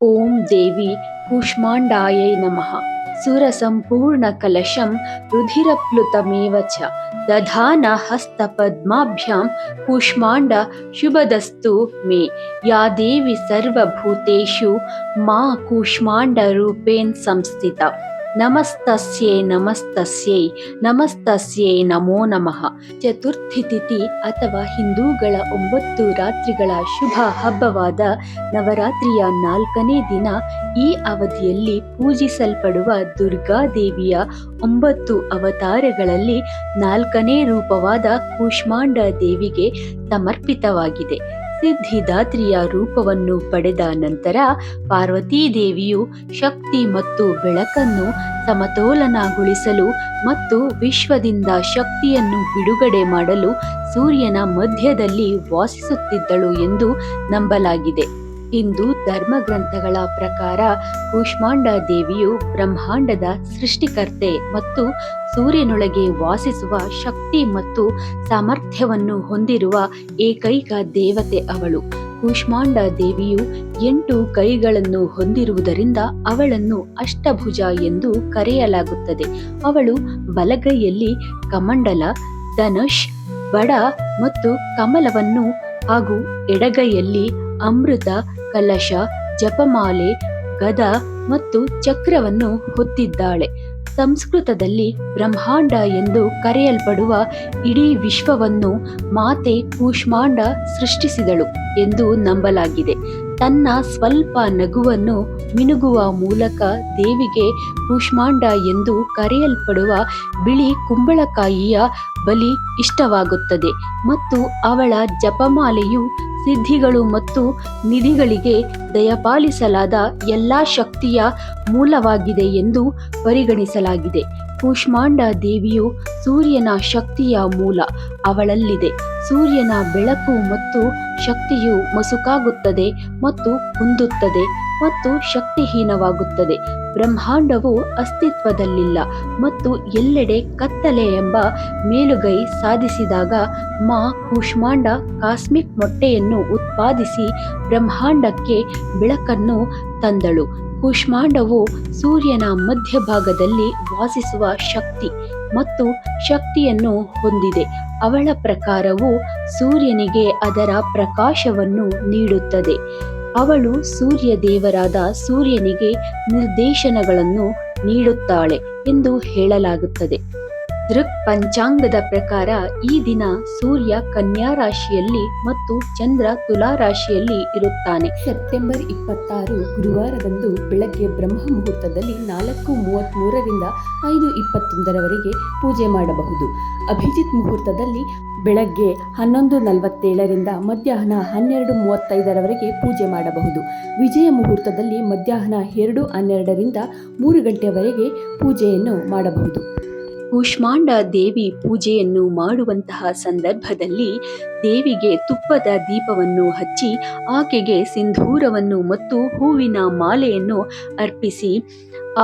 ಓಂ ದೇವಿ ಕೂಷ್ಮಾಂಡಾಯೈ ನಮಃ. ಸುರಸಂಪೂರ್ಣಕಲಶಂ ರುಧಿರಪ್ಲುತಮೇವ ಚ ದಧಾನ ಹಸ್ತಪದ್ಮಾಭ್ಯಾಂ ಕೂಷ್ಮಾಂಡ ಶುಭದಸ್ತು ಮೇ. ಯಾ ದೇವಿ ಸರ್ವಭೂತೇಷು ಮಾ ಕೂಷ್ಮಾಂಡರೂಪೇಣ ಸಂಸ್ಥಿತಾ. ನಮಸ್ತಸ್ಯೈ ನಮಸ್ತಸ್ಯೈ ನಮಸ್ತಸ್ಯೈ ನಮೋ ನಮಃ. ಚತುರ್ಥಿ ತಿಥಿ ಅಥವಾ ಹಿಂದೂಗಳ 9 ರಾತ್ರಿಗಳ ಶುಭ ಹಬ್ಬವಾದ ನವರಾತ್ರಿಯ 4ನೇ ದಿನ ಈ ಅವಧಿಯಲ್ಲಿ ಪೂಜಿಸಲ್ಪಡುವ ದುರ್ಗಾದೇವಿಯ 9 ಅವತಾರಗಳಲ್ಲಿ 4ನೇ ರೂಪವಾದ ಕೂಷ್ಮಾಂಡ ದೇವಿಗೆ ಸಮರ್ಪಿತವಾಗಿದೆ. ಸಿದ್ಧಿದಾತ್ರಿಯ ರೂಪವನ್ನು ಪಡೆದ ನಂತರ ಪಾರ್ವತೀ ದೇವಿಯು ಶಕ್ತಿ ಮತ್ತು ಬೆಳಕನ್ನು ಸಮತೋಲನಗೊಳಿಸಲು ಮತ್ತು ವಿಶ್ವದಿಂದ ಶಕ್ತಿಯನ್ನು ಬಿಡುಗಡೆ ಮಾಡಲು ಸೂರ್ಯನ ಮಧ್ಯದಲ್ಲಿ ವಾಸಿಸುತ್ತಿದ್ದಳು ಎಂದು ನಂಬಲಾಗಿದೆ. ಹಿಂದೂ ಧರ್ಮಗ್ರಂಥಗಳ ಪ್ರಕಾರ ಕೂಷ್ಮಾಂಡ ದೇವಿಯು ಬ್ರಹ್ಮಾಂಡದ ಸೃಷ್ಟಿಕರ್ತೆ ಮತ್ತು ಸೂರ್ಯನೊಳಗೆ ವಾಸಿಸುವ ಶಕ್ತಿ ಮತ್ತು ಸಾಮರ್ಥ್ಯವನ್ನು ಹೊಂದಿರುವ ಏಕೈಕ ದೇವತೆ ಅವಳು. ಕೂಷ್ಮಾಂಡ ದೇವಿಯು 8 ಕೈಗಳನ್ನು ಹೊಂದಿರುವುದರಿಂದ ಅವಳನ್ನು ಅಷ್ಟಭುಜ ಎಂದು ಕರೆಯಲಾಗುತ್ತದೆ. ಅವಳು ಬಲಗೈಯಲ್ಲಿ ಕಮಂಡಲ, ಧನುಷ್, ಬಡ ಮತ್ತು ಕಮಲವನ್ನು ಹಾಗೂ ಎಡಗೈಯಲ್ಲಿ ಅಮೃತ, ಕಲಶ, ಜಪಮಾಲೆ, ಗದ ಮತ್ತು ಚಕ್ರವನ್ನು ಹೊತ್ತಿದ್ದಾಳೆ. ಸಂಸ್ಕೃತದಲ್ಲಿ ಬ್ರಹ್ಮಾಂಡ ಎಂದು ಕರೆಯಲ್ಪಡುವ ಇಡೀ ವಿಶ್ವವನ್ನು ಮಾತೆ ಕೂಷ್ಮಾಂಡ ಸೃಷ್ಟಿಸಿದಳು ಎಂದು ನಂಬಲಾಗಿದೆ. ತನ್ನ ಸ್ವಲ್ಪ ನಗುವನ್ನು ಮಿನುಗುವ ಮೂಲಕ ದೇವಿಗೆ ಕೂಷ್ಮಾಂಡ ಎಂದು ಕರೆಯಲ್ಪಡುವ ಬಿಳಿ ಕುಂಬಳಕಾಯಿಯ ಬಲಿ ಇಷ್ಟವಾಗುತ್ತದೆ ಮತ್ತು ಅವಳ ಜಪಮಾಲೆಯು ಸಿದ್ಧಿಗಳು ಮತ್ತು ನಿಧಿಗಳಿಗೆ ದಯಪಾಲಿಸಲಾದ ಎಲ್ಲಾ ಶಕ್ತಿಯ ಮೂಲವಾಗಿದೆ ಎಂದು ಪರಿಗಣಿಸಲಾಗಿದೆ. ಕೂಷ್ಮಾಂಡ ದೇವಿಯು ಸೂರ್ಯನ ಶಕ್ತಿಯ ಮೂಲ. ಅವಳಲ್ಲಿದೆ ಸೂರ್ಯನ ಬೆಳಕು ಮತ್ತು ಶಕ್ತಿಯು ಮಸುಕಾಗುತ್ತದೆ ಮತ್ತು ಕುಂದುತ್ತದೆ ಮತ್ತು ಶಕ್ತಿಹೀನವಾಗುತ್ತದೆ. ಬ್ರಹ್ಮಾಂಡವು ಅಸ್ತಿತ್ವದಲ್ಲಿಲ್ಲ ಮತ್ತು ಎಲ್ಲೆಡೆ ಕತ್ತಲೆ ಎಂಬ ಮೇಲುಗೈ ಸಾಧಿಸಿದಾಗ ಮಾ ಕೂಷ್ಮಾಂಡ ಕಾಸ್ಮಿಕ್ ಮೊಟ್ಟೆಯನ್ನು ಉತ್ಪಾದಿಸಿ ಬ್ರಹ್ಮಾಂಡಕ್ಕೆ ಬೆಳಕನ್ನು ತಂದಳು. ಕೂಷ್ಮಾಂಡವು ಸೂರ್ಯನ ಮಧ್ಯಭಾಗದಲ್ಲಿ ವಾಸಿಸುವ ಶಕ್ತಿ ಮತ್ತು ಶಕ್ತಿಯನ್ನು ಹೊಂದಿದೆ. ಅವಳ ಪ್ರಕಾರವು ಸೂರ್ಯನಿಗೆ ಅದರ ಪ್ರಕಾಶವನ್ನು ನೀಡುತ್ತದೆ. ಅವಳು ಸೂರ್ಯ ದೇವರಾದ ಸೂರ್ಯನಿಗೆ ನಿರ್ದೇಶನಗಳನ್ನು ನೀಡುತ್ತಾಳೆ ಎಂದು ಹೇಳಲಾಗುತ್ತದೆ. ದೃಕ್ ಪಂಚಾಂಗದ ಪ್ರಕಾರ ಈ ದಿನ ಸೂರ್ಯ ಕನ್ಯಾ ರಾಶಿಯಲ್ಲಿ ಮತ್ತು ಚಂದ್ರ ತುಲಾ ರಾಶಿಯಲ್ಲಿ ಇರುತ್ತಾನೆ. ಸೆಪ್ಟೆಂಬರ್ 26 ಗುರುವಾರದಂದು ಬೆಳಗ್ಗೆ ಬ್ರಹ್ಮ ಮುಹೂರ್ತದಲ್ಲಿ 4:33ರಿಂದ 5:21ರವರೆಗೆ ಪೂಜೆ ಮಾಡಬಹುದು. ಅಭಿಜಿತ್ ಮುಹೂರ್ತದಲ್ಲಿ ಬೆಳಗ್ಗೆ 11:47ರಿಂದ ಮಧ್ಯಾಹ್ನ 12:35ರವರೆಗೆ ಪೂಜೆ ಮಾಡಬಹುದು. ವಿಜಯ ಮುಹೂರ್ತದಲ್ಲಿ ಮಧ್ಯಾಹ್ನ 2:12ರಿಂದ 3 ಗಂಟೆಯವರೆಗೆ ಪೂಜೆಯನ್ನು ಮಾಡಬಹುದು. ಕೂಷ್ಮಾಂಡ ದೇವಿ ಪೂಜೆಯನ್ನು ಮಾಡುವಂತಹ ಸಂದರ್ಭದಲ್ಲಿ ದೇವಿಗೆ ತುಪ್ಪದ ದೀಪವನ್ನು ಹಚ್ಚಿ ಆಕೆಗೆ ಸಿಂಧೂರವನ್ನು ಮತ್ತು ಹೂವಿನ ಮಾಲೆಯನ್ನು ಅರ್ಪಿಸಿ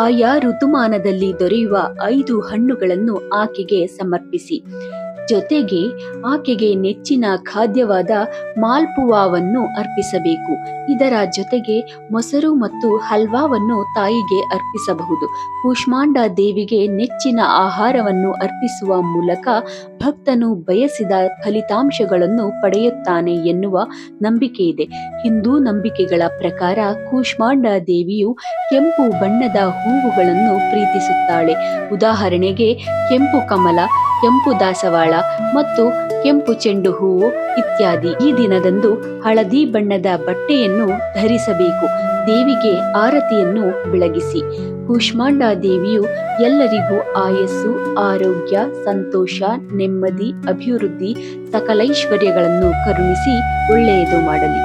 ಆಯಾ ಋತುಮಾನದಲ್ಲಿ ದೊರೆಯುವ 5 ಹಣ್ಣುಗಳನ್ನು ಆಕೆಗೆ ಸಮರ್ಪಿಸಿ. ಜೊತೆಗೆ ಆಕೆಗೆ ನೆಚ್ಚಿನ ಖಾದ್ಯವಾದ ಮಾಲ್ಪುವಾವನ್ನು ಅರ್ಪಿಸಬೇಕು. ಇದರ ಜೊತೆಗೆ ಮೊಸರು ಮತ್ತು ಹಲ್ವಾವನ್ನು ತಾಯಿಗೆ ಅರ್ಪಿಸಬಹುದು. ಕೂಷ್ಮಾಂಡ ದೇವಿಗೆ ನೆಚ್ಚಿನ ಆಹಾರವನ್ನು ಅರ್ಪಿಸುವ ಮೂಲಕ ಭಕ್ತನು ಬಯಸಿದ ಫಲಿತಾಂಶಗಳನ್ನು ಪಡೆಯುತ್ತಾನೆ ಎನ್ನುವ ನಂಬಿಕೆಯಿದೆ. ಹಿಂದೂ ನಂಬಿಕೆಗಳ ಪ್ರಕಾರ ಕೂಷ್ಮಾಂಡ ದೇವಿಯು ಕೆಂಪು ಬಣ್ಣದ ಹೂವುಗಳನ್ನು ಪ್ರೀತಿಸುತ್ತಾಳೆ. ಉದಾಹರಣೆಗೆ ಕೆಂಪು ಕಮಲ, ಕೆಂಪು ದಾಸವಾಳ ಮತ್ತು ಕೆಂಪು ಚೆಂಡು ಹೂವು ಇತ್ಯಾದಿ. ಈ ದಿನದಂದು ಹಳದಿ ಬಣ್ಣದ ಬಟ್ಟೆಯನ್ನು ಧರಿಸಬೇಕು. ದೇವಿಗೆ ಆರತಿಯನ್ನು ಬೆಳಗಿಸಿ. ಕೂಷ್ಮಾಂಡ ದೇವಿಯು ಎಲ್ಲರಿಗೂ ಆಯಸ್ಸು, ಆರೋಗ್ಯ, ಸಂತೋಷ, ನೆಮ್ಮದಿ, ಅಭಿವೃದ್ಧಿ, ಸಕಲೈಶ್ವರ್ಯಗಳನ್ನು ಕರುಣಿಸಿ ಒಳ್ಳೆಯದು ಮಾಡಲಿ.